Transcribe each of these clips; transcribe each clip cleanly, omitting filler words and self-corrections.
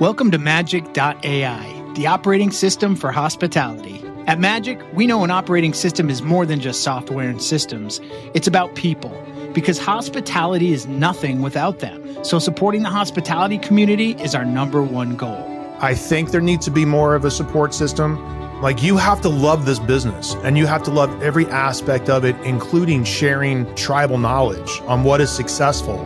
Welcome to Magic.ai, the operating system for hospitality. At Magic, we know an operating system is more than just software and systems. It's about people, because hospitality is nothing without them. So supporting the hospitality community is our number one goal. I think there needs to be more of a support system. Like, you have to love this business and you have to love every aspect of it, including sharing tribal knowledge on what is successful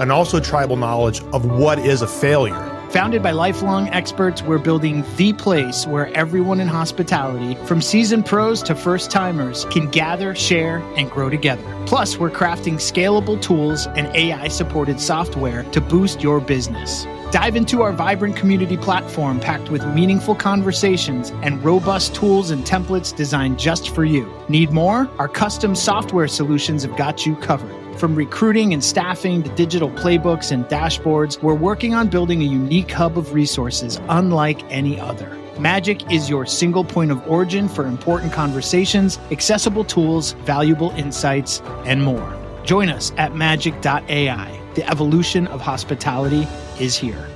and also tribal knowledge of what is a failure. Founded by lifelong experts, we're building the place where everyone in hospitality, from seasoned pros to first-timers, can gather, share, and grow together. Plus, we're crafting scalable tools and AI-supported software to boost your business. Dive into our vibrant community platform packed with meaningful conversations and robust tools and templates designed just for you. Need more? Our custom software solutions have got you covered. From recruiting and staffing to digital playbooks and dashboards, we're working on building a unique hub of resources unlike any other. Magic is your single point of origin for important conversations, accessible tools, valuable insights, and more. Join us at magic.ai. The evolution of hospitality is here.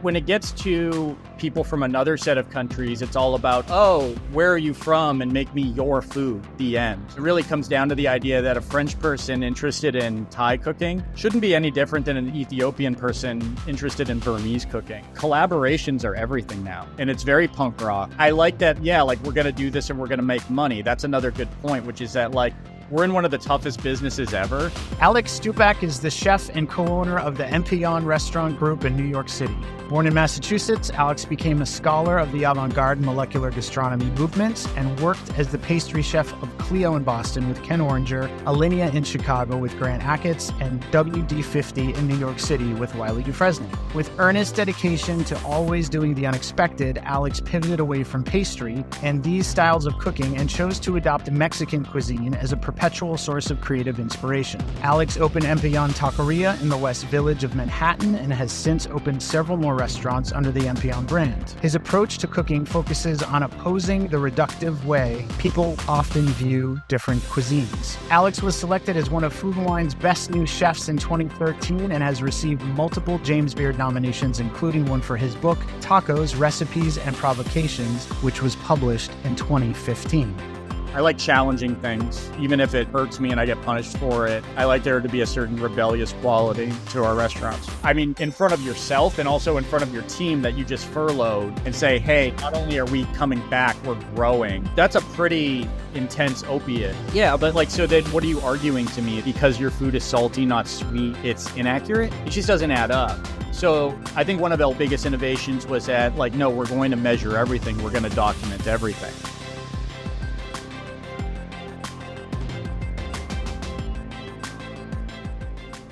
When it gets to people from another set of countries, it's all about, oh, where are you from? And make me your food, the end. It really comes down to the idea that a French person interested in Thai cooking shouldn't be any different than an Ethiopian person interested in Burmese cooking. Collaborations are everything now, and it's very punk rock. I like that, yeah, like we're gonna do this and we're gonna make money. That's another good point, which is that like, we're in one of the toughest businesses ever. Alex Stupak is the chef and co-owner of the Empellón restaurant group in New York City. Born in Massachusetts, Alex became a scholar of the avant-garde molecular gastronomy movement and worked as the pastry chef of Clio in Boston with Ken Oringer, Alinea in Chicago with Grant Achatz, and WD50 in New York City with Wiley Dufresne. With earnest dedication to always doing the unexpected, Alex pivoted away from pastry and these styles of cooking and chose to adopt Mexican cuisine as a perpetual source of creative inspiration. Alex opened Empellón Taqueria in the West Village of Manhattan and has since opened several more restaurants under the Empellón brand. His approach to cooking focuses on opposing the reductive way people often view different cuisines. Alex was selected as one of Food & Wine's best new chefs in 2013 and has received multiple James Beard nominations, including one for his book, Tacos, Recipes, and Provocations, which was published in 2015. I like challenging things, even if it hurts me and I get punished for it. I like there to be a certain rebellious quality to our restaurants. I mean, in front of yourself and also in front of your team that you just furloughed and say, hey, not only are we coming back, we're growing. That's a pretty intense opiate. Yeah, but like, so then what are you arguing to me? Because your food is salty, not sweet, it's inaccurate? It just doesn't add up. So I think one of the biggest innovations was that, like, no, we're going to measure everything. We're going to document everything.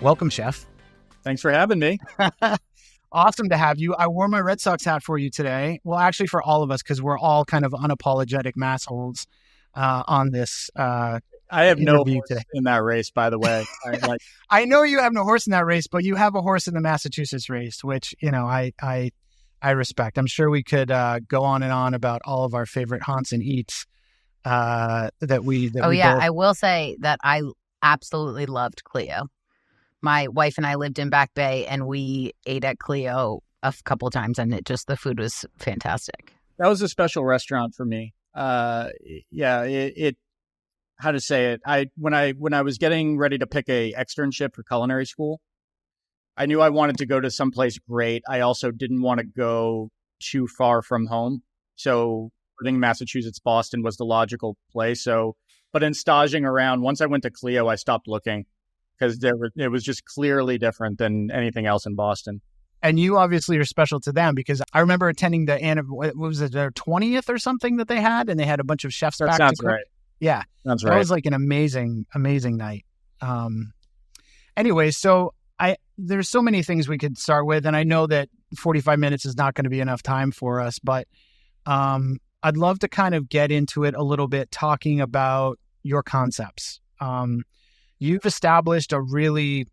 Welcome, Chef. Thanks for having me. Awesome to have you. I wore my Red Sox hat for you today. Well, actually for all of us, because we're all kind of unapologetic massholes on this I have no horse in that race, by the way. I know you have no horse in that race, but you have a horse in the Massachusetts race, which, you know, I respect. I'm sure we could go on and on about all of our favorite haunts and eats I will say that I absolutely loved Clio. My wife and I lived in Back Bay, and we ate at Clio a couple times, and the food was fantastic. That was a special restaurant for me. How to say it? When I was getting ready to pick a externship for culinary school, I knew I wanted to go to someplace great. I also didn't want to go too far from home. So I think Massachusetts, Boston was the logical place. So, but in staging around, once I went to Clio, I stopped looking, because it was just clearly different than anything else in Boston. And you obviously are special to them, because I remember attending their 20th or something that they had, and they had a bunch of chefs back to cook. That sounds right. Yeah. That's right. That was like an amazing, amazing night. Anyway, so there's so many things we could start with, and I know that 45 minutes is not going to be enough time for us, but I'd love to kind of get into it a little bit, talking about your concepts. You've established a really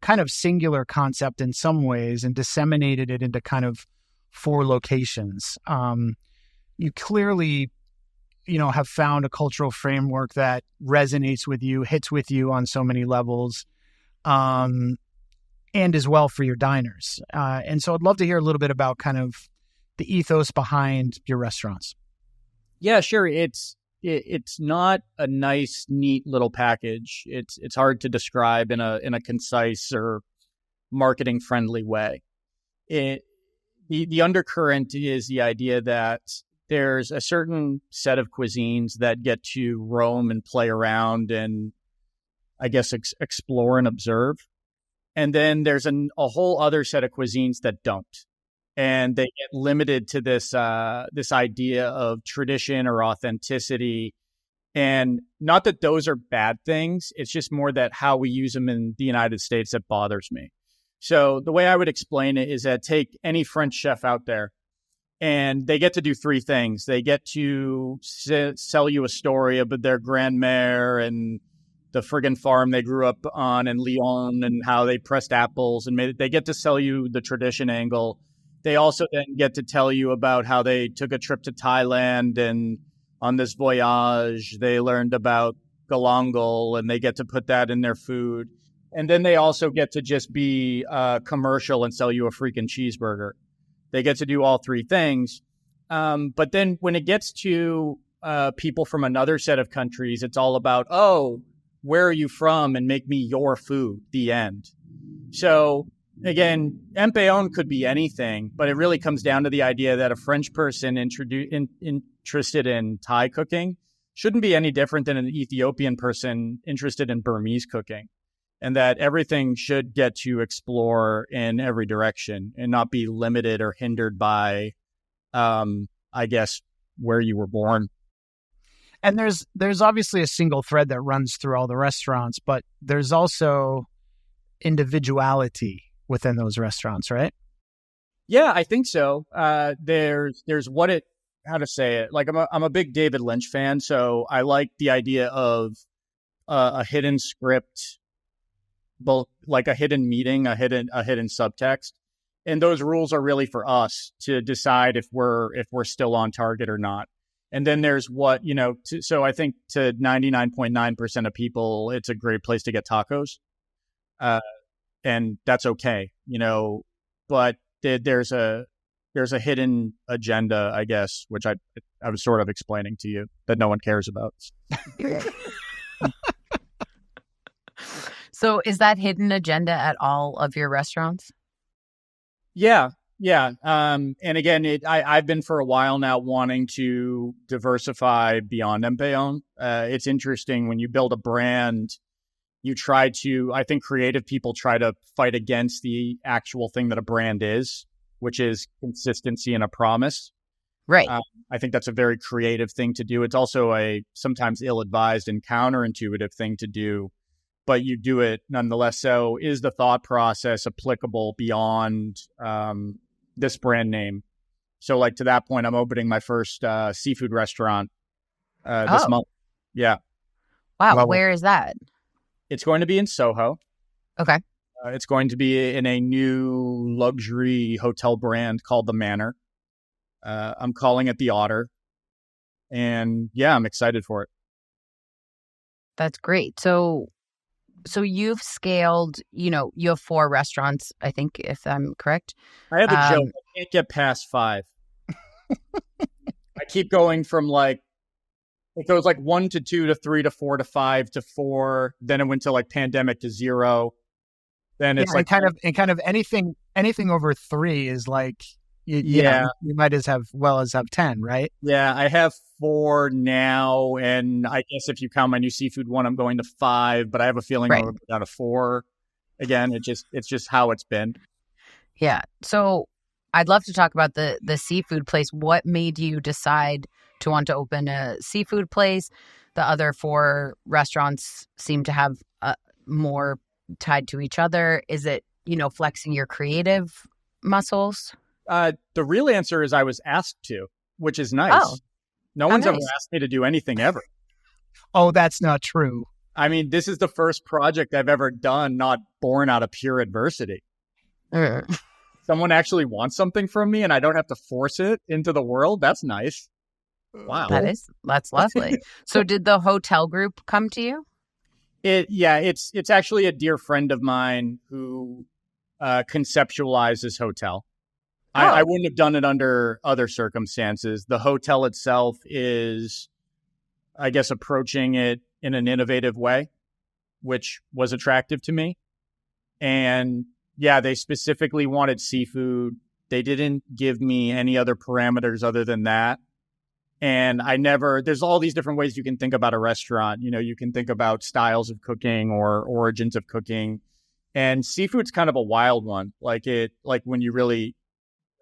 kind of singular concept in some ways and disseminated it into kind of 4 locations. You clearly, have found a cultural framework that resonates with you, hits with you on so many levels. and as well for your diners. And so I'd love to hear a little bit about kind of the ethos behind your restaurants. Yeah, sure. It's not a nice, neat little package. It's hard to describe in a concise or marketing friendly way. The undercurrent is the idea that there's a certain set of cuisines that get to roam and play around and, I guess, explore and observe. And then there's a whole other set of cuisines that don't. And they get limited to this idea of tradition or authenticity. And not that those are bad things. It's just more that how we use them in the United States that bothers me. So the way I would explain it is that take any French chef out there and they get to do three things. They get to sell you a story about their grandmère and the friggin' farm they grew up on in Lyon and how they pressed apples and they get to sell you the tradition angle. They also then get to tell you about how they took a trip to Thailand and on this voyage, they learned about galangal and they get to put that in their food. And then they also get to just be commercial and sell you a freaking cheeseburger. They get to do all three things. But then when it gets to people from another set of countries, it's all about, oh, where are you from? And make me your food, the end. So again, Empellón could be anything, but it really comes down to the idea that a French person interested in Thai cooking shouldn't be any different than an Ethiopian person interested in Burmese cooking. And that everything should get to explore in every direction and not be limited or hindered by, I guess, where you were born. And there's obviously a single thread that runs through all the restaurants, but there's also individuality within those restaurants, right? Yeah, I think so. There's how to say it? Like I'm a big David Lynch fan, so I like the idea of a hidden script, both like a hidden meaning, a hidden subtext. And those rules are really for us to decide if we're still on target or not. And then there's so I think to 99.9% of people, it's a great place to get tacos. And that's okay, but there's a hidden agenda, I guess, which I was sort of explaining to you that no one cares about. So is that hidden agenda at all of your restaurants? Yeah. And again, I've been for a while now wanting to diversify beyond Empellón. It's interesting when you build a brand, I think creative people try to fight against the actual thing that a brand is, which is consistency and a promise. Right. I think that's a very creative thing to do. It's also a sometimes ill-advised and counterintuitive thing to do, but you do it nonetheless. So is the thought process applicable beyond this brand name? So like to that point, I'm opening my first seafood restaurant this month. Yeah. Wow. Where is that? It's going to be in Soho. Okay. It's going to be in a new luxury hotel brand called The Manor. I'm calling it the Otter. And yeah, I'm excited for it. That's great. So you've scaled, you have 4 restaurants, I think, if I'm correct. I have a joke. I can't get past 5. I keep going from it goes 1 to 2 to 3 to 4 to 5 to 4. Then it went to pandemic to 0. Then it's kind of anything over 3 is you might as well have 10, right? Yeah, I have 4 now, and I guess if you count my new seafood one, I'm going to 5. But I have a feeling I'm going to go down to 4. Again, it's just how it's been. Yeah. So I'd love to talk about the seafood place. What made you decide to want to open a seafood place? The other 4 restaurants seem to have more tied to each other. Is it, flexing your creative muscles? The real answer is I was asked to, which is nice. Oh, no one's ever asked me to do anything ever. Oh, that's not true. I mean, this is the first project I've ever done not born out of pure adversity. Someone actually wants something from me and I don't have to force it into the world. That's nice. Wow. That's lovely. So did the hotel group come to you? It's actually a dear friend of mine who conceptualize this hotel. Oh. I wouldn't have done it under other circumstances. The hotel itself is, I guess, approaching it in an innovative way, which was attractive to me. And yeah, they specifically wanted seafood. They didn't give me any other parameters other than that. And there's all these different ways you can think about a restaurant. You can think about styles of cooking or origins of cooking. And seafood's kind of a wild one. Like when you really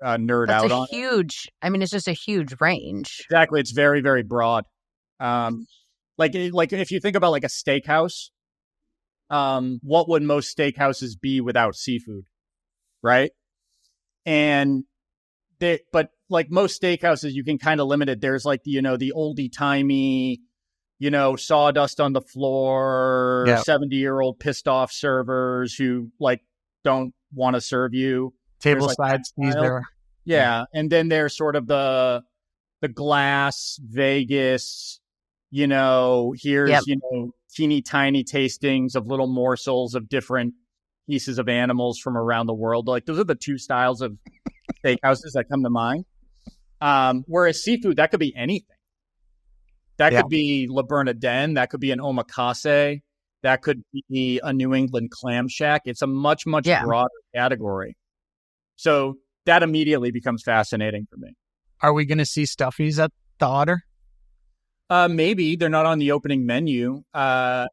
nerd That's out a on huge, I mean, it's just a huge range. Exactly. It's very, very broad. Like if you think about like a steakhouse, what would most steakhouses be without seafood? Right. And but like most steakhouses, you can kind of limit it. There's like the oldie timey, sawdust on the floor, 70-year-old pissed off servers who like don't want to serve you. Table Like sides, there. Yeah. And then there's sort of the glass Vegas, here's, teeny tiny tastings of little morsels of different pieces of animals from around the world. Like those are the two styles of steakhouses that come to mind. Whereas seafood, that could be anything. That could be La Bernardin. That could be an omakase. That could be a New England clam shack. It's a much, much broader category. So that immediately becomes fascinating for me. Are we going to see stuffies at the Otter? Maybe. They're not on the opening menu. I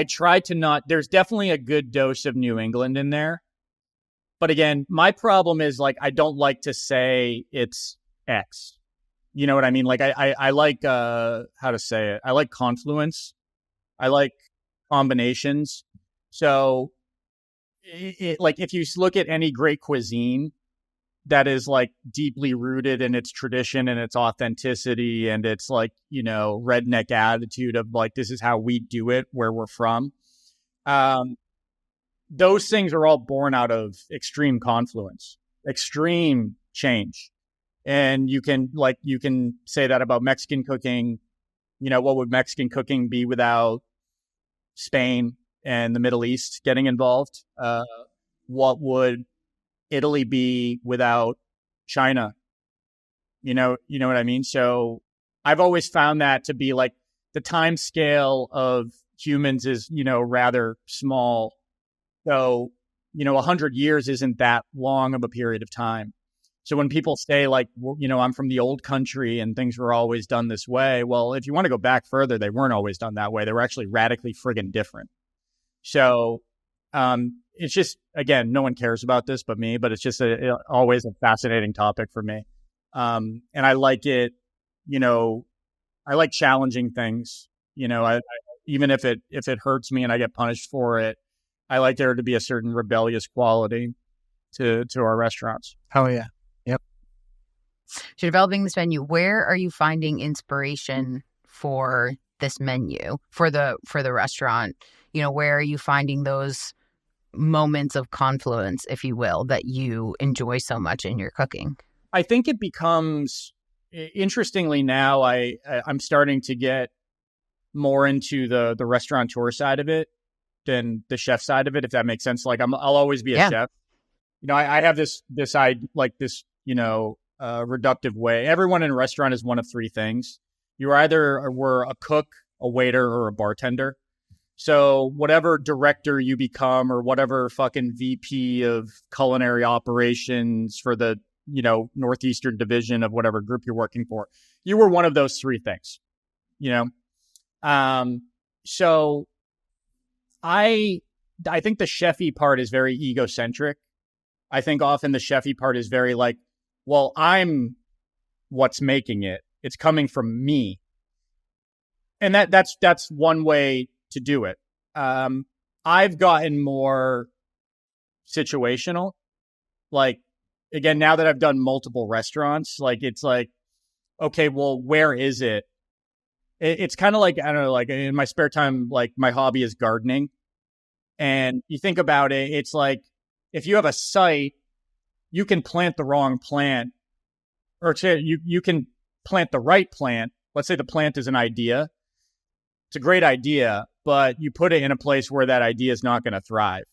try to not. There's definitely a good dose of New England in there. But again, my problem is like I don't like to say it's X. You know what I mean? Like I like how to say it. I like confluence. I like combinations. So like if you look at any great cuisine that is like deeply rooted in its tradition and its authenticity and its like, redneck attitude of like, this is how we do it where we're from. Those things are all born out of extreme confluence, extreme change. And you can say that about Mexican cooking. What would Mexican cooking be without Spain and the Middle East getting involved? What would Italy be without China? You know what I mean? So I've always found that to be like the time scale of humans is, rather small. So, 100 years isn't that long of a period of time. So when people say like, I'm from the old country and things were always done this way. Well, if you want to go back further, they weren't always done that way. They were actually radically friggin' different. So it's just, again, no one cares about this but me, but it's just always a fascinating topic for me. And I like it, I like challenging things, I even if it hurts me and I get punished for it, I like there to be a certain rebellious quality to our restaurants. Oh yeah. Yep. So developing this menu, where are you finding inspiration for this menu for the restaurant? Where are you finding those moments of confluence, if you will, that you enjoy so much in your cooking? I think it becomes, interestingly now, I'm starting to get more into the restaurateur side of it than the chef side of it, if that makes sense. Like I'll always be a chef. I have this reductive way. Everyone in a restaurant is one of three things. You either were a cook, a waiter, or a bartender. So whatever director you become or whatever fucking VP of culinary operations for the, Northeastern division of whatever group you're working for, you were one of those three things, So I think the chefy part is very egocentric. I think often the chefy part is very like, well, I'm what's making it. It's coming from me. And that's one way to do it. I've gotten more situational. Like, again, now that I've done multiple restaurants, like, it's like, okay, well, where is it? It's kind of like, I don't know, like in my spare time, like my hobby is gardening. And you think about it, it's like, if you have a site, you can plant the wrong plant, or you can plant the right plant. Let's say the plant is an idea. It's a great idea, but you put it in a place where that idea is not going to thrive.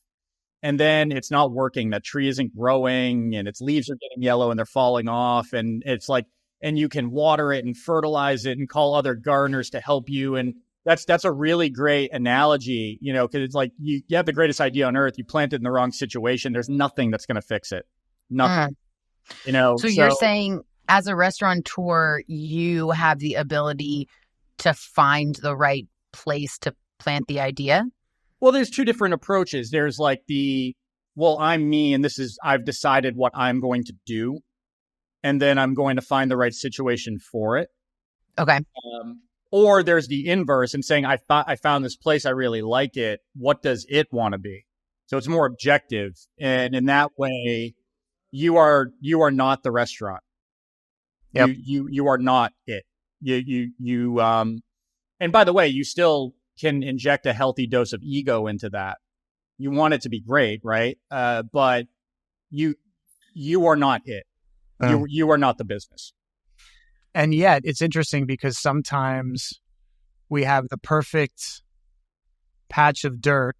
and then it's not working. That tree isn't growing and its leaves are getting yellow and they're falling off. And it's like, and you can water it and fertilize it and call other gardeners to help you. And that's a really great analogy, because it's like you have the greatest idea on earth. You plant it in the wrong situation. There's nothing that's going to fix it. Nothing, So you're saying as a restaurateur, you have the ability to find the right place to plant the idea? Well, there's two different approaches. There's like I'm me, and I've decided what I'm going to do, and then I'm going to find the right situation for it. Okay. Or there's the inverse and saying, I found this place, I really like it. What does it want to be? So it's more objective. And in that way, you are not the restaurant. Yep. You are not it. And by the way, you still can inject a healthy dose of ego into that. You want it to be great, right? But you are not it. You are not the business. And yet it's interesting because sometimes we have the perfect patch of dirt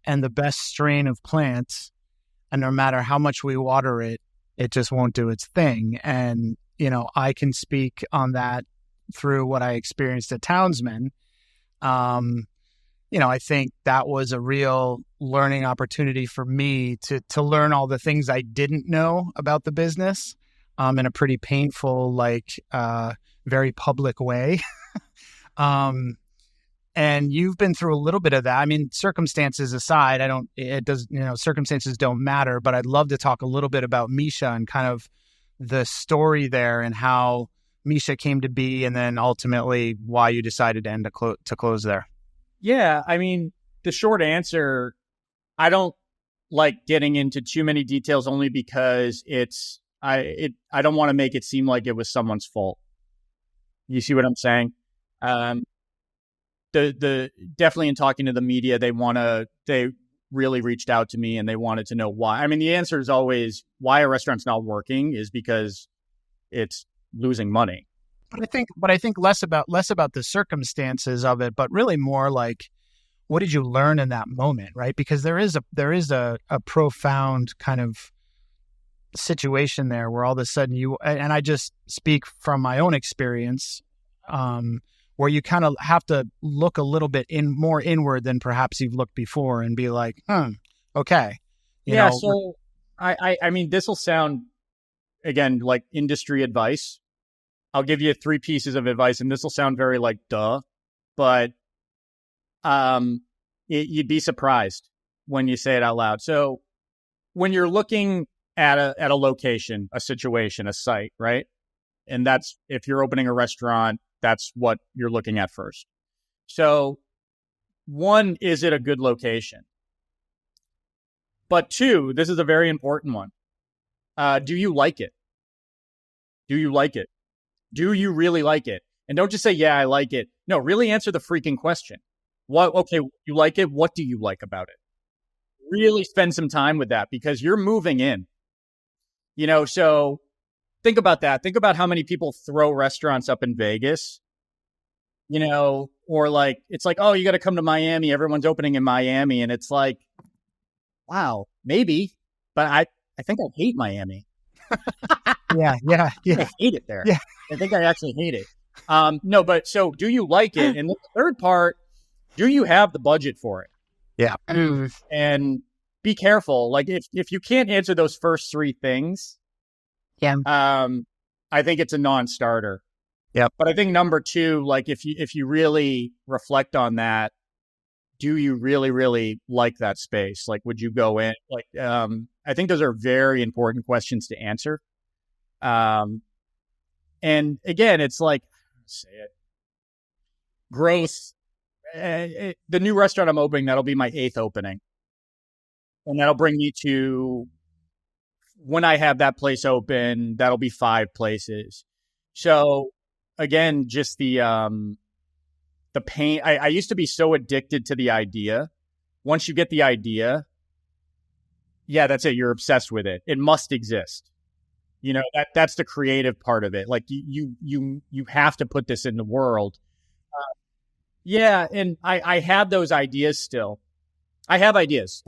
and the best strain of plants, and no matter how much we water it, it just won't do its thing. And, I can speak on that through what I experienced at Townsman. I think that was a real learning opportunity for me to learn all the things I didn't know about the business in a pretty painful, very public way. And you've been through a little bit of that. I mean, circumstances aside, circumstances don't matter, but I'd love to talk a little bit about Misha and kind of the story there and how Misha came to be, and then ultimately why you decided to end to close there. Yeah, I mean, the short answer, I don't like getting into too many details only because I don't want to make it seem like it was someone's fault. You see what I'm saying? Definitely in talking to the media, they really reached out to me and they wanted to know why. I mean, the answer is always why a restaurant's not working is because it's losing money. But I think less about the circumstances of it, but really more like, what did you learn in that moment, right? Because there is a profound kind of situation there where all of a sudden and I just speak from my own experience, where you kind of have to look a little bit more inward than perhaps you've looked before and be like, okay. So I mean, this will sound, again, like industry advice. I'll give you 3 pieces of advice, and this will sound very like duh, but you'd be surprised when you say it out loud. So when you're looking at a location, a situation, a site, right? And that's, if you're opening a restaurant, that's what you're looking at first. So 1, is it a good location? But 2, this is a very important one. Do you like it? Do you like it? Do you really like it? And don't just say, yeah, I like it. No, really answer the freaking question. Okay, you like it? What do you like about it? Really spend some time with that because you're moving in. So think about that. Think about how many people throw restaurants up in Vegas, or like, it's like, oh, you got to come to Miami. Everyone's opening in Miami. And it's like, wow, maybe, but I think I hate Miami. Yeah. I hate it there. Yeah. I think I actually hate it. No, but so do you like it? And the third part, do you have the budget for it? Yeah. And be careful. Like if you can't answer those first 3 things, I think it's a non-starter. Yep. But I think number 2, like if you really reflect on that, do you really, really like that space? Like, would you go in? Like, I think those are very important questions to answer. And again, it's like, say it, growth. The new restaurant I'm opening, that'll be my 8th opening. And that'll bring me to, when I have that place open, that'll be 5 places. So again, just the pain. I used to be so addicted to the idea. Once you get the idea, yeah, that's it. You're obsessed with it. It must exist. That's the creative part of it. Like you have to put this in the world. Yeah. And I have those ideas still. I have ideas.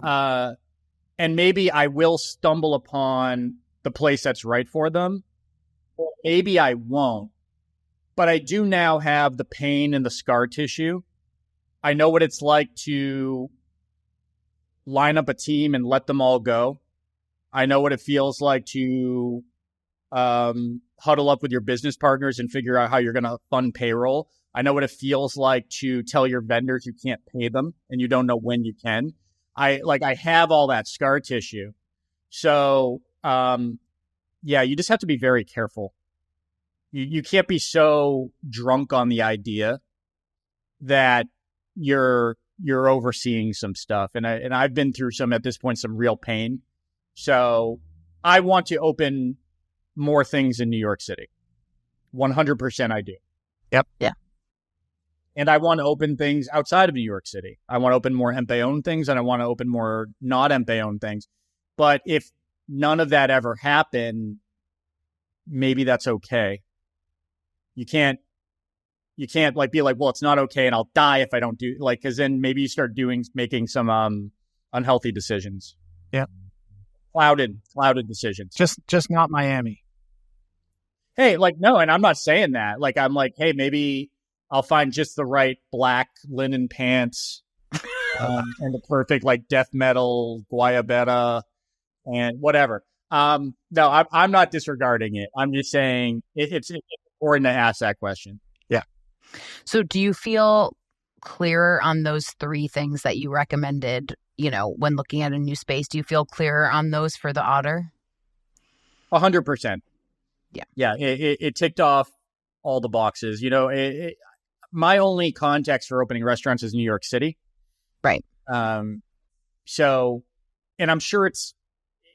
And maybe I will stumble upon the place that's right for them, or maybe I won't. But I do now have the pain and the scar tissue. I know what it's like to line up a team and let them all go. I know what it feels like to huddle up with your business partners and figure out how you're going to fund payroll. I know what it feels like to tell your vendors you can't pay them and you don't know when you can. I have all that scar tissue. So, you just have to be very careful. You can't be so drunk on the idea that you're overseeing some stuff. And I've been through some real pain. So I want to open more things in New York City. 100% I do. Yep. Yeah. And I want to open things outside of New York City. I want to open more Empellón things, and I want to open more not Empellón things. But if none of that ever happened, maybe that's okay. You can't be like, well, it's not okay, and I'll die if I don't do, because then maybe you start making some unhealthy decisions. Yeah. Clouded decisions. Just not Miami. Hey, no, and I'm not saying that. I'm like, hey, maybe I'll find just the right black linen pants and the perfect death metal guayabera and whatever. No, I'm not disregarding it. I'm just saying it's important to ask that question. Yeah. So do you feel clearer on those three things that you recommended, when looking at a new space? Do you feel clearer on those for the Otter? 100%. Yeah. Yeah. It ticked off all the boxes. My only context for opening restaurants is New York City. Right. So, and I'm sure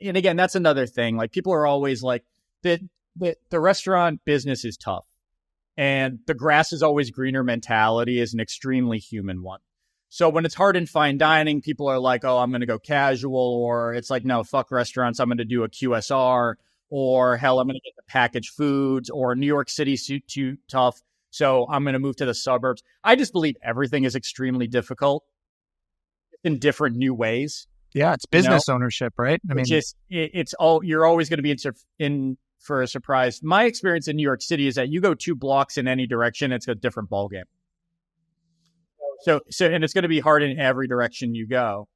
and again, that's another thing. People are always like, the restaurant business is tough, and the grass is always greener mentality is an extremely human one. So when it's hard in fine dining, people are like, oh, I'm going to go casual, or it's like, no, fuck restaurants. I'm going to do a QSR, or hell, I'm going to get the packaged foods, or New York City's too tough, so I'm going to move to the suburbs. I just believe everything is extremely difficult in different new ways. Yeah, it's business ownership, right? I mean, you're always going to be in for a surprise. My experience in New York City is that you go 2 blocks in any direction, it's a different ballgame. So, and it's going to be hard in every direction you go.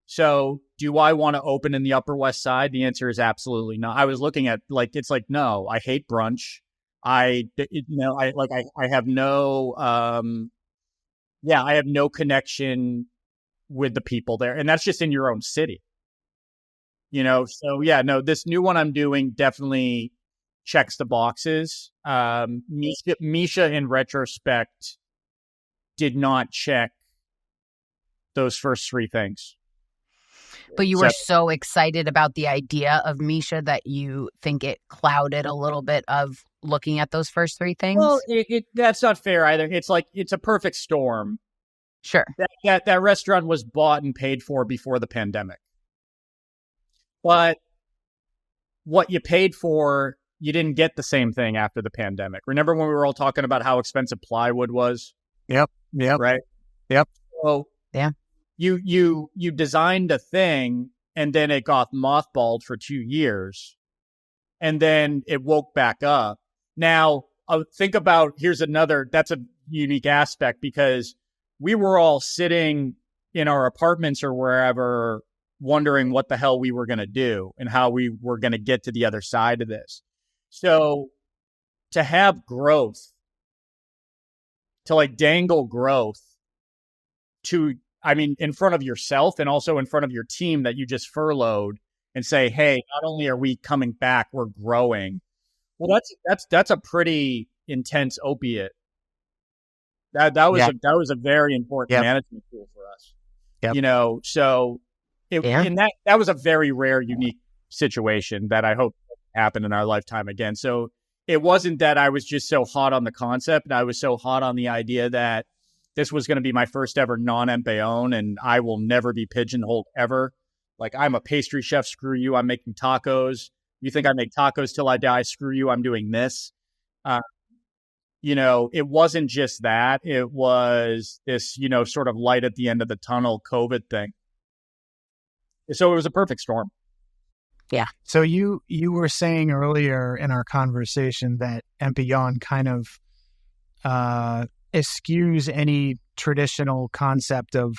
So, do I want to open in the Upper West Side? The answer is absolutely not. I was looking at no, I hate brunch. I have no, I have no connection with the people there, and that's just in your own city. So yeah, no, this new one I'm doing definitely checks the boxes. Misha, in retrospect, did not check those first 3 things. But you were so excited about the idea of Misha that you think it clouded a little bit of looking at those first 3 things? Well, that's not fair either. It's a perfect storm. Sure. That restaurant was bought and paid for before the pandemic. But what you paid for, you didn't get the same thing after the pandemic. Remember when we were all talking about how expensive plywood was? Yep. Right? Yep. So yeah. You designed a thing, and then it got mothballed for 2 years, and then it woke back up. Now, think about, that's a unique aspect, because we were all sitting in our apartments or wherever wondering what the hell we were going to do and how we were going to get to the other side of this. So to have growth, to dangle growth in front of yourself and also in front of your team that you just furloughed, and say, hey, not only are we coming back, we're growing. Well, that's a pretty intense opiate. That was a very important management tool for us. Yep. So and that was a very rare, unique situation that I hope happen in our lifetime again. So it wasn't that I was just so hot on the concept, and I was so hot on the idea that this was going to be my first ever non-Empellón, and I will never be pigeonholed ever. I'm a pastry chef, screw you, I'm making tacos. You think I make tacos till I die, screw you, I'm doing this. It wasn't just that. It was this, sort of light at the end of the tunnel COVID thing. So it was a perfect storm. So you were saying earlier in our conversation that Empellón kind of eschews any traditional concept of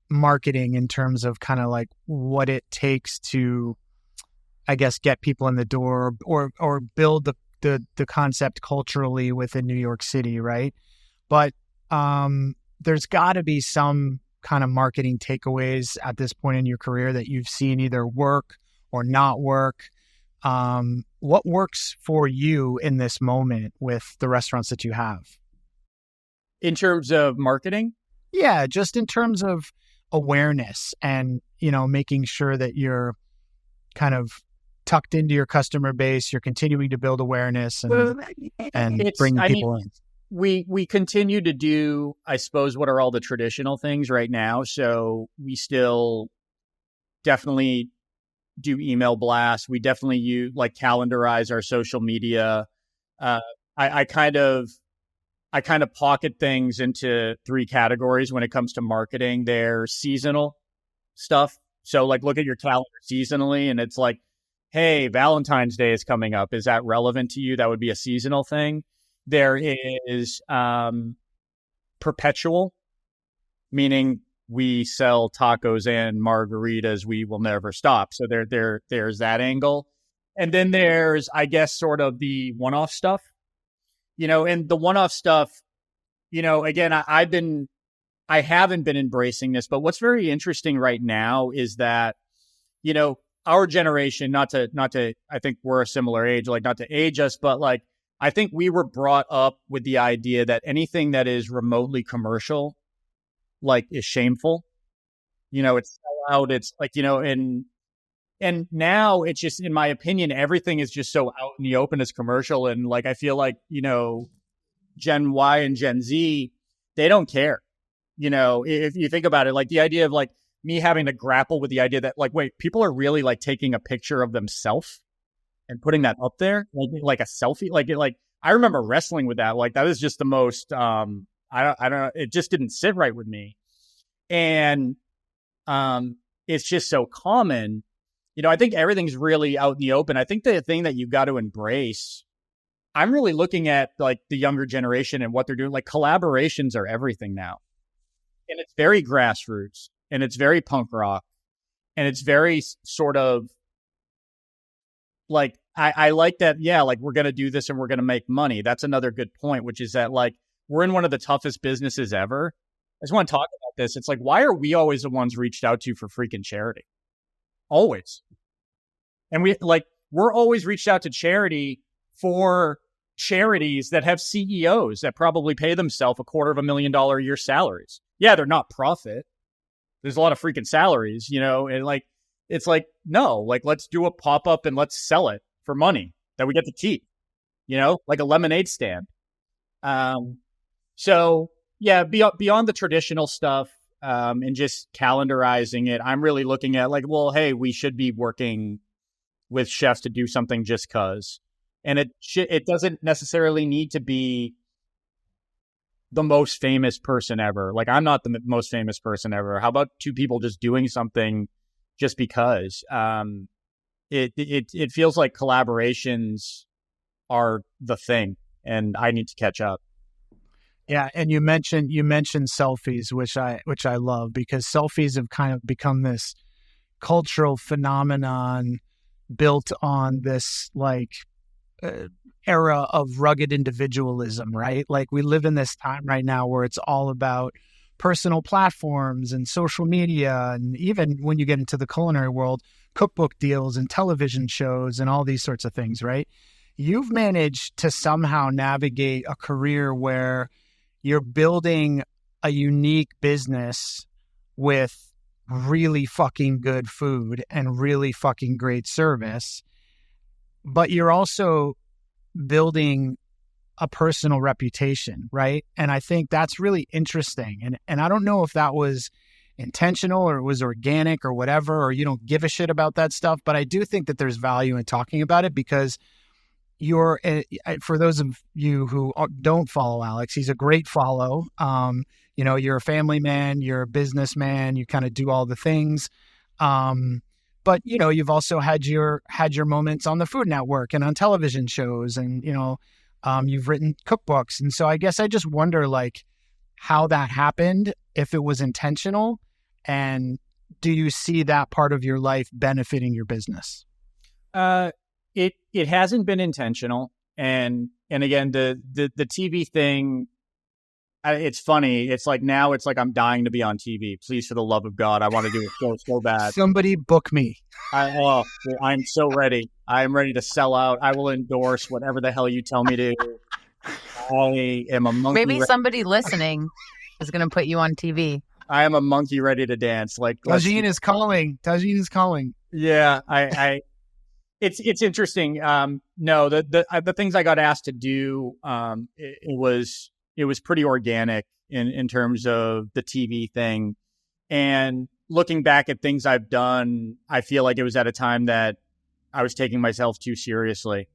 marketing in terms of kind of like what it takes to, I guess, get people in the door or build the concept culturally within New York City, right? But there's got to be some kind of marketing takeaways at this point in your career that you've seen either work or not work. What works for you in this moment with the restaurants that you have? In terms of marketing? Yeah, just in terms of awareness and, making sure that you're kind of tucked into your customer base, you're continuing to build awareness and bring people in. We continue to do, I suppose, what are all the traditional things right now. So we still definitely do email blasts. We definitely calendarize our social media. I kind of pocket things into 3 categories when it comes to marketing. There's seasonal stuff. So look at your calendar seasonally, and it's like, hey, Valentine's Day is coming up. Is that relevant to you? That would be a seasonal thing. There is perpetual, meaning we sell tacos and margaritas. We will never stop. So there's that angle. And then there's, I guess, sort of the one-off stuff, and the one-off stuff, again, I haven't been embracing this, but what's very interesting right now is that, our generation, not to, I think we're a similar age, not to age us, but I think we were brought up with the idea that anything that is remotely commercial, is shameful. It's sellout. It's and now it's just, in my opinion, everything is just so out in the open as commercial. And I feel like, Gen Y and Gen Z, they don't care. If you think about it, the idea of me having to grapple with the idea that wait, people are really taking a picture of themselves and putting that up there, like a selfie. I remember wrestling with that. That is just the most, I don't, it just didn't sit right with me. And, it's just so common. I think everything's really out in the open. I think the thing that you've got to embrace, I'm really looking at the younger generation and what they're doing. Collaborations are everything now. And it's very grassroots, and it's very punk rock, and it's very sort of I like that. Yeah. We're going to do this and we're going to make money. That's another good point, which is that we're in one of the toughest businesses ever. I just want to talk about this. It's why are we always the ones reached out to for freaking charity? Always. And we're always reached out to charity for charities that have CEOs that probably pay themselves $250,000 a year salaries. Yeah, they're not profit. There's a lot of freaking salaries, and it's no, let's do a pop-up and let's sell it for money that we get to keep, like a lemonade stand. So yeah, beyond the traditional stuff, and just calendarizing it, I'm really looking at well, hey, we should be working with chefs to do something just cause. And it doesn't necessarily need to be the most famous person ever. I'm not the most famous person ever. How about 2 people just doing something just because? It feels like collaborations are the thing, and I need to catch up. Yeah, and you mentioned selfies, which I love, because selfies have kind of become this cultural phenomenon built on this era of rugged individualism, right? We live in this time right now where it's all about personal platforms and social media, and even when you get into the culinary world, cookbook deals and television shows and all these sorts of things, right? You've managed to somehow navigate a career where you're building a unique business with really fucking good food and really fucking great service, but you're also building a personal reputation, right? And I think that's really interesting. And I don't know if that was intentional or it was organic or whatever, or you don't give a shit about that stuff, but I do think that there's value in talking about it, because you're, for those of you who don't follow Alex, he's a great follow. You're a family man, you're a businessman, you kind of do all the things. But you've also had your moments on the Food Network and on television shows, and you've written cookbooks. And so I guess I just wonder how that happened, if it was intentional, and do you see that part of your life benefiting your business? It hasn't been intentional, and again, the TV thing. It's funny. It's now it's I'm dying to be on TV. Please, for the love of God, I want to do it so bad. Somebody book me. I'm so ready. I'm ready to sell out. I will endorse whatever the hell you tell me to. I am a monkey. Maybe somebody listening is going to put you on TV. I am a monkey ready to dance. Tajin is calling. Tajin is calling. Yeah, it's interesting. No, the things I got asked to do, it was pretty organic in terms of the TV thing. And looking back at things I've done, I feel like it was at a time that I was taking myself too seriously.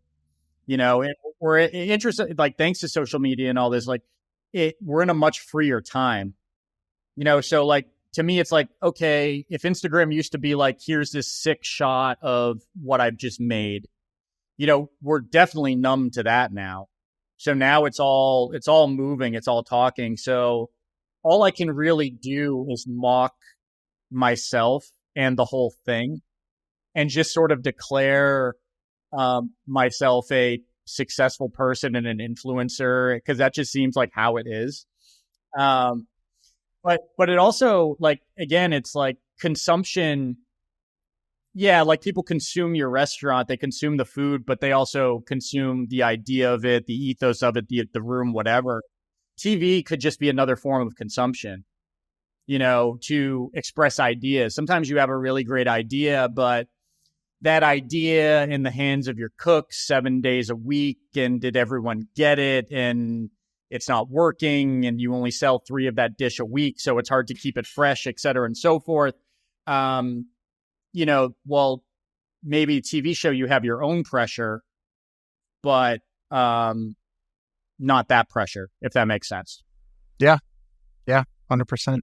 We're interested, thanks to social media and all this, we're in a much freer time. So to me, it's okay, if Instagram used to be here's this sick shot of what I've just made, we're definitely numb to that now. So now it's all moving, it's all talking. So all I can really do is mock myself and the whole thing, and just sort of declare myself a successful person and an influencer, because that just seems like how it is. But it also, again, it's consumption. Yeah, people consume your restaurant, they consume the food, but they also consume the idea of it, the ethos of it, the room, whatever. TV could just be another form of consumption, to express ideas. Sometimes you have a really great idea, but that idea in the hands of your cooks 7 days a week, and did everyone get it? And it's not working, and you only sell 3 of that dish a week, so it's hard to keep it fresh, et cetera, and so forth. Well, maybe TV show, you have your own pressure, but not that pressure, if that makes sense. Yeah, 100%.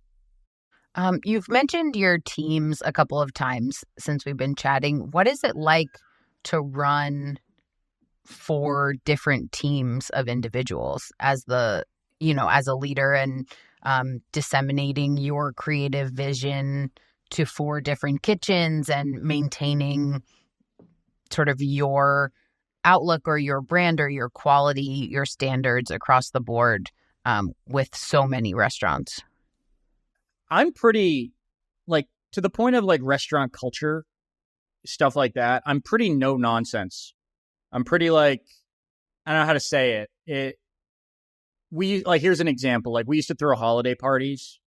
You've mentioned your teams a couple of times since we've been chatting. What is it like to run 4 different teams of individuals as a leader, and disseminating your creative vision to 4 different kitchens and maintaining sort of your outlook or your brand or your quality, your standards across the board with so many restaurants? I'm pretty, to the point of restaurant culture, stuff like that, I'm pretty no nonsense. I'm pretty I don't know how to say it. Here's an example. We used to throw holiday parties.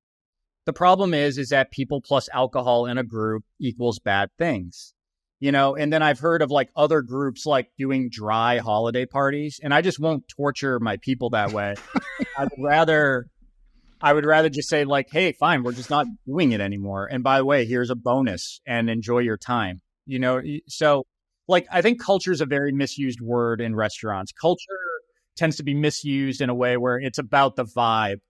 The problem is that people plus alcohol in a group equals bad things, and then I've heard of other groups doing dry holiday parties, and I just won't torture my people that way. I would rather just say hey, fine, we're just not doing it anymore. And by the way, here's a bonus, and enjoy your time, So I think culture is a very misused word in restaurants. Culture tends to be misused in a way where it's about the vibe,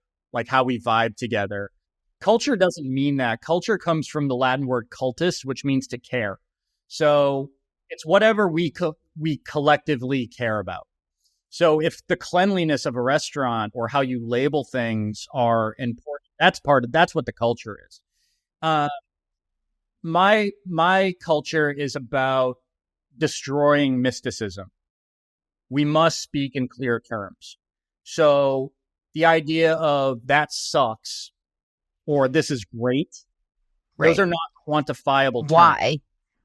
how we vibe together. Culture doesn't mean that. Culture comes from the Latin word cultus, which means to care. So it's whatever we collectively care about. So if the cleanliness of a restaurant or how you label things are important, that's what the culture is. My culture is about destroying mysticism. We must speak in clear terms. So the idea of that sucks or this is great, right, those are not quantifiable terms. Why?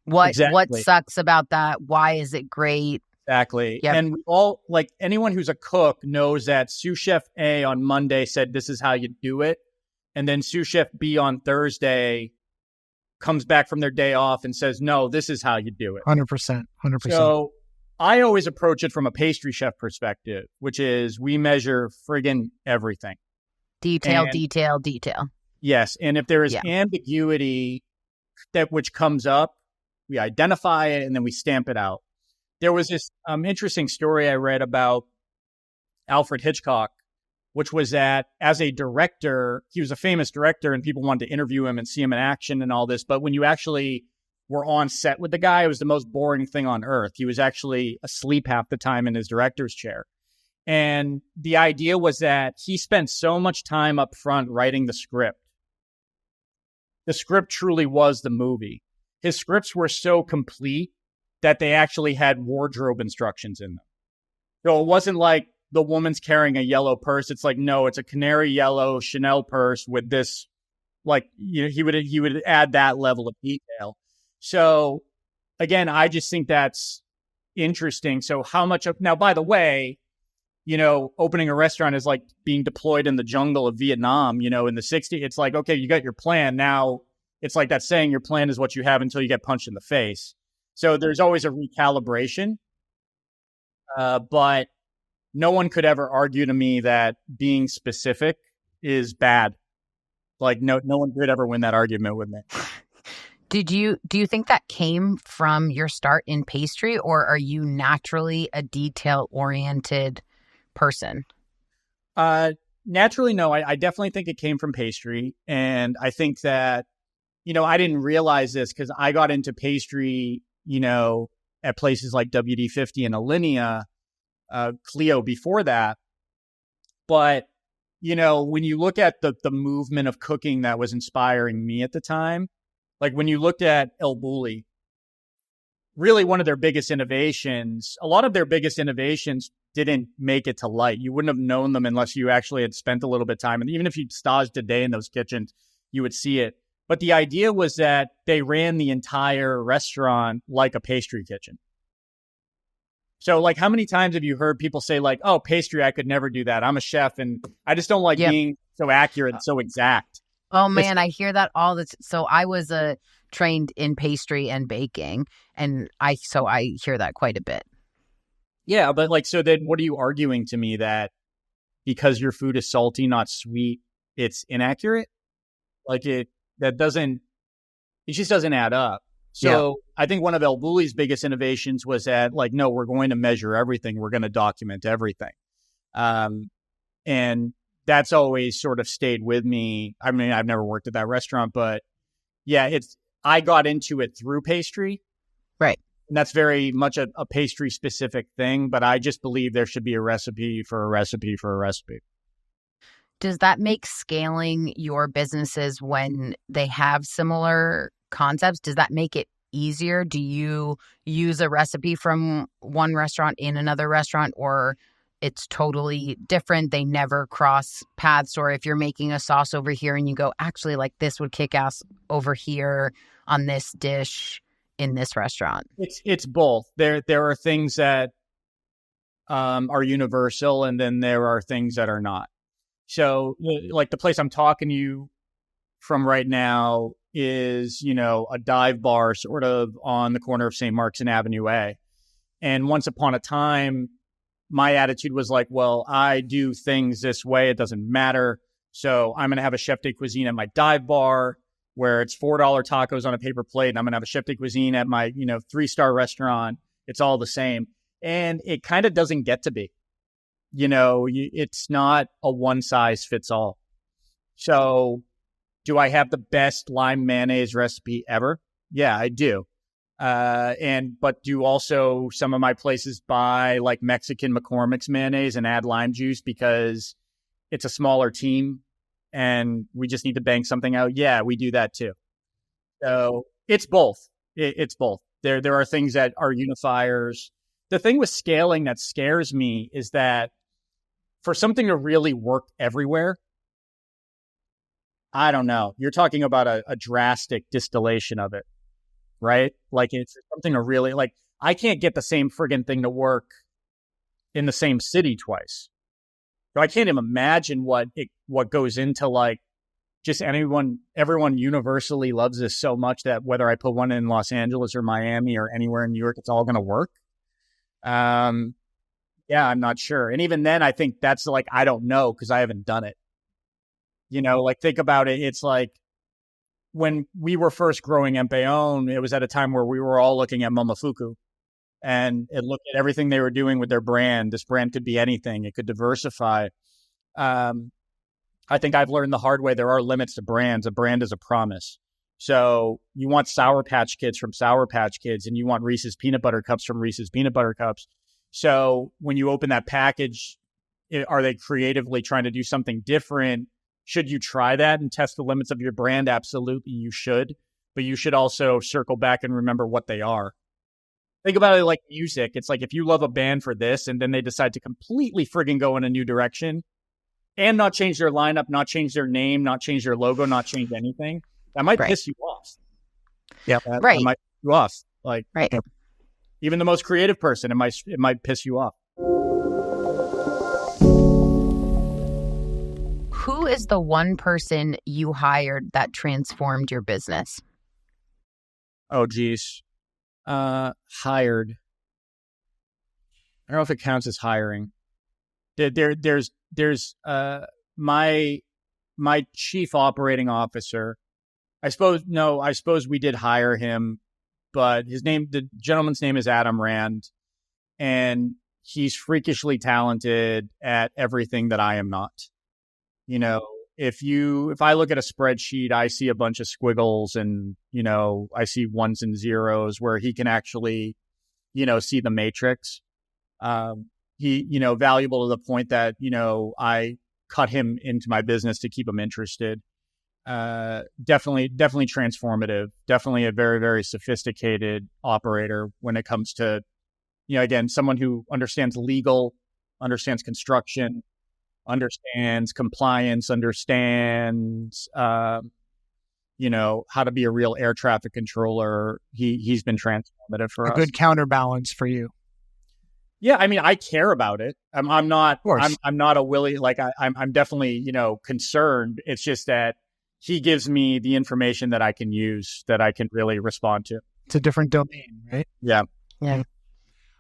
What Exactly. sucks about that? Why is it great? Exactly. Yep. And we all, anyone who's a cook knows that sous chef A on Monday said, this is how you do it. And then sous chef B on Thursday comes back from their day off and says, no, this is how you do it. 100%. So I always approach it from a pastry chef perspective, which is we measure friggin' everything. Detail. Yes. And if there is ambiguity which comes up, we identify it and then we stamp it out. There was this interesting story I read about Alfred Hitchcock, which was that as a director, he was a famous director and people wanted to interview him and see him in action and all this. But when you actually were on set with the guy, it was the most boring thing on earth. He was actually asleep half the time in his director's chair. And the idea was that he spent so much time up front writing the script. The script truly was the movie. His scripts were so complete that they actually had wardrobe instructions in them. So it wasn't like the woman's carrying a yellow purse. It's like, no, it's a canary yellow Chanel purse with this, like, you know, he would add that level of detail. So again, I just think that's interesting. So how much of, now, by the way, you know, opening a restaurant is like being deployed in the jungle of Vietnam, you know, in the 60s. It's like, okay, you got your plan. Now it's like that saying, your plan is what you have until you get punched in the face. So there's always a recalibration. But no one could ever argue to me that being specific is bad. Like no one could ever win that argument with me. Do you think that came from your start in pastry, or are you naturally a detail-oriented person? Naturally, no. I definitely think it came from pastry. And I think that, you know, I didn't realize this because I got into pastry, you know, at places like WD-50 and Alinea, Clio before that. But, you know, when you look at the movement of cooking that was inspiring me at the time, like when you looked at El Bulli, really one of their biggest innovations, a lot of their biggest innovations didn't make it to light. You wouldn't have known them unless you actually had spent a little bit of time. And even if you'd staged a day in those kitchens, you would see it. But the idea was that they ran the entire restaurant like a pastry kitchen. So like, how many times have you heard people say like, oh, pastry, I could never do that. I'm a chef and I just don't like being so accurate and so exact. Oh man, I hear that all the So I was trained in pastry and baking, and I hear that quite a bit. Yeah, but like, so then what are you arguing to me, that because your food is salty, not sweet, it's inaccurate? Like it just doesn't add up. So I think one of El Bulli's biggest innovations was that, like, no, we're going to measure everything. We're going to document everything. And that's always sort of stayed with me. I mean, I've never worked at that restaurant, but yeah, I got into it through pastry. Right. And that's very much a pastry specific thing, but I just believe there should be a recipe for a recipe for a recipe. Does that make scaling your businesses when they have similar concepts, does that make it easier? Do you use a recipe from one restaurant in another restaurant, or it's totally different? They never cross paths. Or if you're making a sauce over here and you go, actually, like this would kick ass over here on this dish in this restaurant. It's both. There are things that are universal, and then there are things that are not. So like the place I'm talking to you from right now is, you know, a dive bar sort of on the corner of St. Mark's and Avenue A. And once upon a time, my attitude was like, well, I do things this way. It doesn't matter. So I'm going to have a chef de cuisine at my dive bar where it's $4 tacos on a paper plate. And I'm going to have a chef de cuisine at my, 3-star restaurant. It's all the same. And it kind of doesn't get to be, it's not a one size fits all. So do I have the best lime mayonnaise recipe ever? Yeah, I do. But do also some of my places buy like Mexican McCormick's mayonnaise and add lime juice because it's a smaller team and we just need to bang something out? Yeah, we do that too. So it's both. It's both. There are things that are unifiers. The thing with scaling that scares me is that for something to really work everywhere, I don't know. You're talking about a drastic distillation of it, right? Like it's something to really, like, I can't get the same friggin' thing to work in the same city twice. So I can't even imagine what goes into like just everyone universally loves this so much that whether I put one in Los Angeles or Miami or anywhere in New York, it's all going to work. Yeah, I'm not sure. And even then, I think that's like, I don't know because I haven't done it. Like think about it. It's like when we were first growing Empellón, it was at a time where we were all looking at Momofuku and it looked at everything they were doing with their brand. This brand could be anything. It could diversify. I think I've learned the hard way there are limits to brands. A brand is a promise. So you want Sour Patch Kids from Sour Patch Kids, and you want Reese's Peanut Butter Cups from Reese's Peanut Butter Cups. So when you open that package, are they creatively trying to do something different? Should you try that and test the limits of your brand? Absolutely, you should. But you should also circle back and remember what they are. Think about it like music. It's like if you love a band for this and then they decide to completely friggin' go in a new direction and not change their lineup, not change their name, not change their logo, not change anything, that might piss you off. Yeah, that right. might piss you off. Like, right. Even the most creative person, it might piss you off. Who is the one person you hired that transformed your business? Oh, geez. Hired. I don't know if it counts as hiring. There's my chief operating officer. I suppose we did hire him, but the gentleman's name is Adam Rand, and he's freakishly talented at everything that I am not. You know, if I look at a spreadsheet, I see a bunch of squiggles and, I see ones and zeros where he can actually, see the matrix. He, valuable to the point that, I cut him into my business to keep him interested. Definitely transformative, definitely a very, very sophisticated operator when it comes to, again, someone who understands legal, understands construction, understands compliance, understands, how to be a real air traffic controller. He's been transformative for us. A good counterbalance for you. Yeah, I mean, I care about it. I'm not. Of course. I'm not a willy. Like I'm definitely concerned. It's just that he gives me the information that I can use, that I can really respond to. It's a different domain, right? Yeah. Yeah.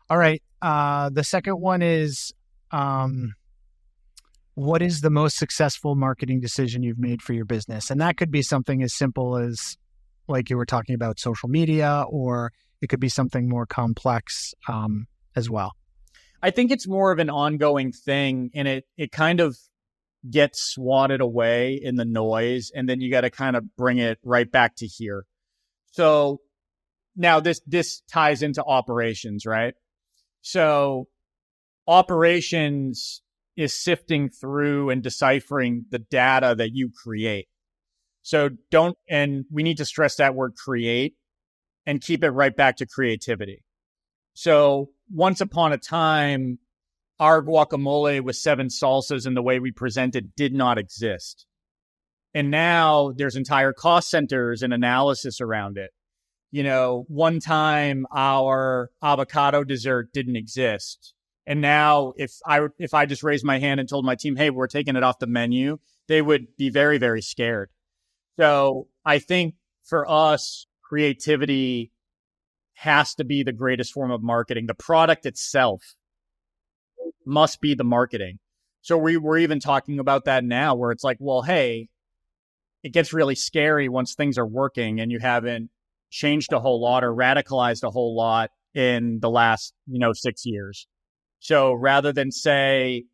All right. The second one is, what is the most successful marketing decision you've made for your business? And that could be something as simple as, like you were talking about, social media, or it could be something more complex as well. I think it's more of an ongoing thing, and it kind of gets swatted away in the noise, and then you got to kind of bring it right back to here. So now this ties into operations, right? So operations is sifting through and deciphering the data that you create. So we need to stress that word create and keep it right back to creativity. So once upon a time, our guacamole with 7 salsas and the way we present it did not exist. And now there's entire cost centers and analysis around it. One time our avocado dessert didn't exist. And now if I just raised my hand and told my team, hey, we're taking it off the menu, they would be very, very scared. So I think for us, creativity has to be the greatest form of marketing. The product itself must be the marketing. So we're even talking about that now, where it's like, well, hey, it gets really scary once things are working and you haven't changed a whole lot or radicalized a whole lot in the last, 6 years. So rather than say,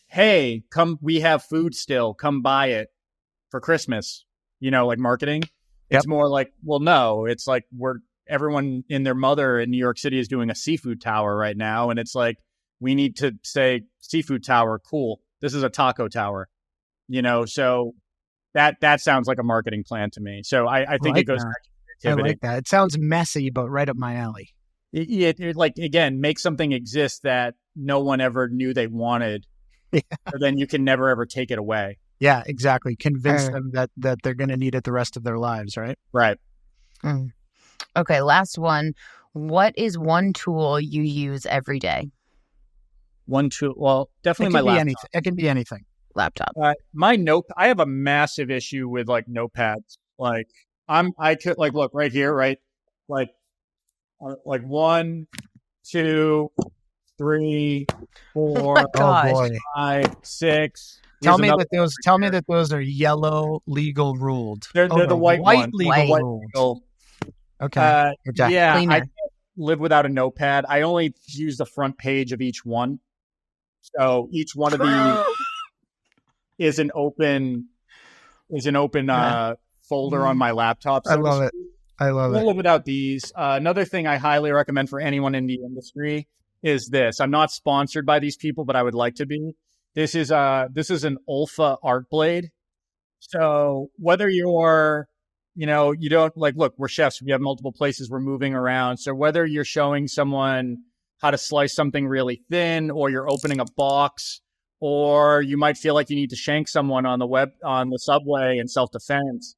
hey, come, we have food still, come buy it for Christmas, like marketing. Yep. It's more like, well, no, it's like everyone in their mother in New York City is doing a seafood tower right now. And it's like, we need to say seafood tower, cool. This is a taco tower, so that sounds like a marketing plan to me. So I think it goes back to creativity. I like that. It sounds messy, but right up my alley. It like, again, make something exist that no one ever knew they wanted. Yeah. So then you can never, ever take it away. Yeah, exactly. Convince them that they're going to need it the rest of their lives, right? Right. Okay, last one. What is one tool you use every day? One tool? Well, definitely my laptop. It can be anything. Laptop. I have a massive issue with like notepads. Like I could like look right here, right? Like 1, 2, 3, 4, 5, 6. Tell me that those are yellow, legal ruled. They're the white legal ruled. Okay. Yeah, Cleaner. I can't live without a notepad. I only use the front page of each one. So each one of these is an open folder on my laptop. So I love it. I love We'll it. live without these. Another thing I highly recommend for anyone in the industry is this. I'm not sponsored by these people, but I would like to be. This is an Olfa art blade. So whether you're, you don't look, we're chefs. We have multiple places we're moving around. So whether you're showing someone how to slice something really thin, or you're opening a box, or you might feel like you need to shank someone on the subway in self-defense,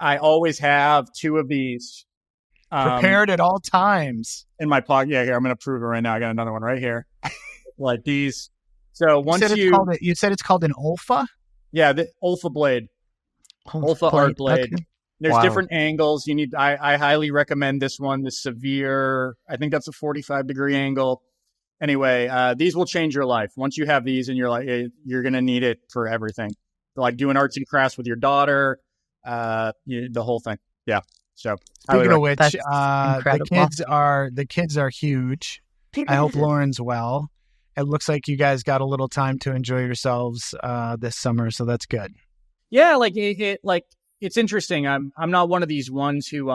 I always have two of these Prepared at all times. in my pocket. Yeah, here, I'm going to prove it right now. I got another one right here. Like these. So once you said it's called an Olfa? yeah, the Olfa blade, Olfa art blade. Okay. There's Wow. different angles. I highly recommend this one, the severe, I think that's a 45-degree angle. Anyway, these will change your life. Once you have these, and you're going to need it for everything. Like doing arts and crafts with your daughter, the whole thing. Yeah. So Speaking of which, That's the incredible. kids are huge. I hope Lauren's well. It looks like you guys got a little time to enjoy yourselves this summer, so that's good. yeah, it's interesting. I'm not one of these ones who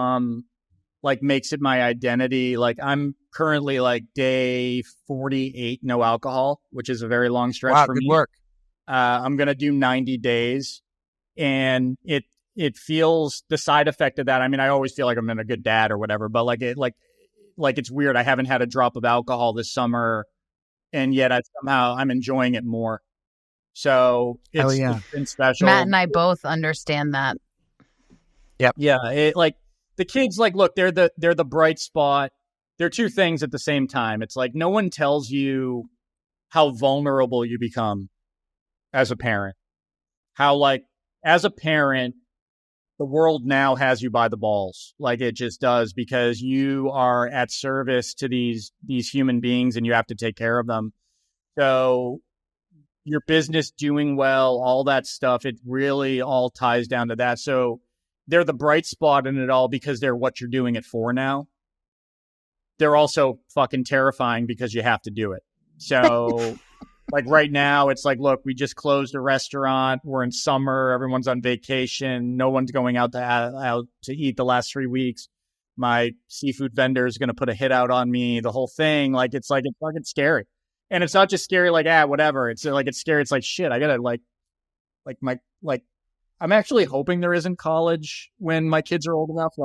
makes it my identity. Like I'm currently day 48 no alcohol, which is a very long stretch Wow, for good me. work. I'm gonna do 90 days, and it feels, the side effect of that. I mean, I always feel like I'm a good dad or whatever, but it's weird. I haven't had a drop of alcohol this summer, and yet I'm enjoying it more. So Hell it's yeah. been special. Matt and I both understand that. Yeah, the kids, look, they're the bright spot. They're two things at the same time. It's like no one tells you how vulnerable you become as a parent. How as a parent, the world now has you by the balls. It just does, because you are at service to these human beings, and you have to take care of them. So your business doing well, all that stuff, it really all ties down to that. So they're the bright spot in it all, because they're what you're doing it for now. They're also fucking terrifying because you have to do it. So right now it's look, we just closed a restaurant. We're in summer. Everyone's on vacation. No one's going out to eat the last 3 weeks. My seafood vendor is going to put a hit out on me. The whole thing, it's fucking scary. And it's not just scary, whatever. It's it's scary. It's shit. I gotta I'm actually hoping there isn't college when my kids are old enough.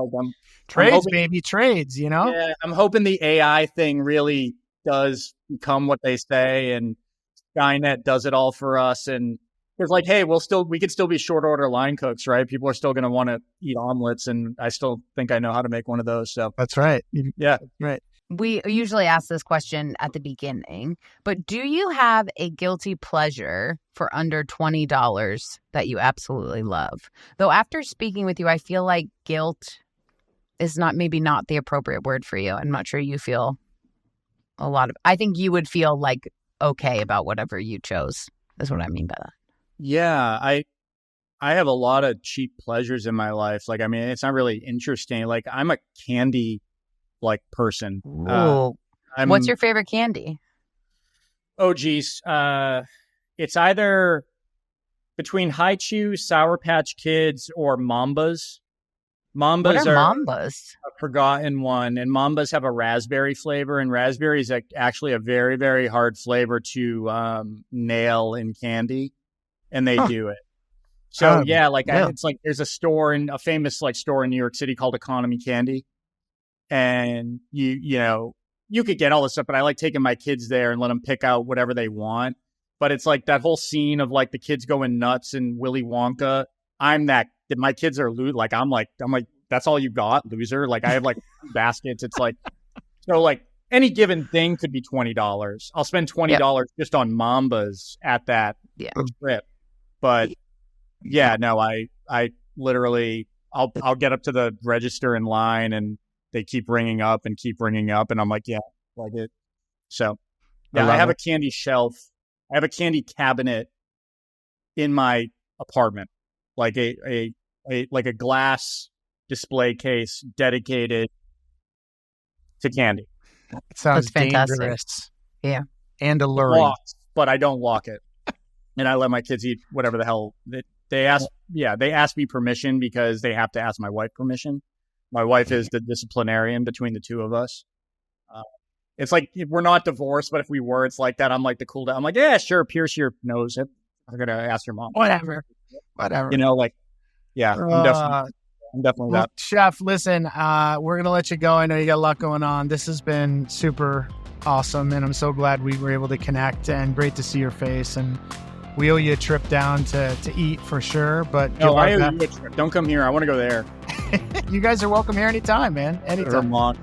Trades, baby, trades, Yeah, I'm hoping the AI thing really does become what they say, and Skynet does it all for us. And it's hey, we could still be short order line cooks, right? People are still going to want to eat omelets, and I still think I know how to make one of those. So That's right. yeah, Right. We usually ask this question at the beginning, but do you have a guilty pleasure for under $20 that you absolutely love? Though after speaking with you, I feel like guilt is maybe not the appropriate word for you. I'm not sure you feel I think you would feel okay about whatever you chose, is what I mean by that. yeah. I have a lot of cheap pleasures in my life. I mean, it's not really interesting. I'm a candy person. What's your favorite candy? Oh, geez. It's either between High Chew, Sour Patch Kids, or Mambas. What are Mambas? A forgotten one, and Mambas have a raspberry flavor, and raspberry is actually a very, very hard flavor to nail in candy, and they do it. So yeah, it's there's a famous store in New York City called Economy Candy. And you could get all this stuff, but I like taking my kids there and let them pick out whatever they want. But it's that whole scene of the kids going nuts and Willy Wonka. My kids are I'm like, that's all you got, loser. I have baskets. It's so any given thing could be $20. I'll spend $20 just on Mambas at that trip. But yeah, no, I literally, I'll get up to the register in line, and they keep ringing up, and I'm like, yeah, it. So yeah, I have a candy shelf. I have a candy cabinet in my apartment, a glass display case dedicated to candy. It sounds That's fantastic. dangerous. Yeah. And alluring. but I don't lock it. And I let my kids eat whatever the hell they ask. Yeah, they ask me permission because they have to ask my wife permission. My wife is the disciplinarian between the two of us. It's like we're not divorced, but if we were, it's like that. I'm like the cool guy. I'm like, yeah, sure, pierce your nose. I'm gonna ask your mom. Whatever. You know, like, yeah, I'm definitely that. Chef, listen, we're gonna let you go. I know you got a lot going on. This has been super awesome, and I'm so glad we were able to connect. And great to see your face. And we owe you a trip down to eat for sure. But no, I owe you a trip. Don't come here. I want to go there. You guys are welcome here anytime, man. Anytime. Vermont.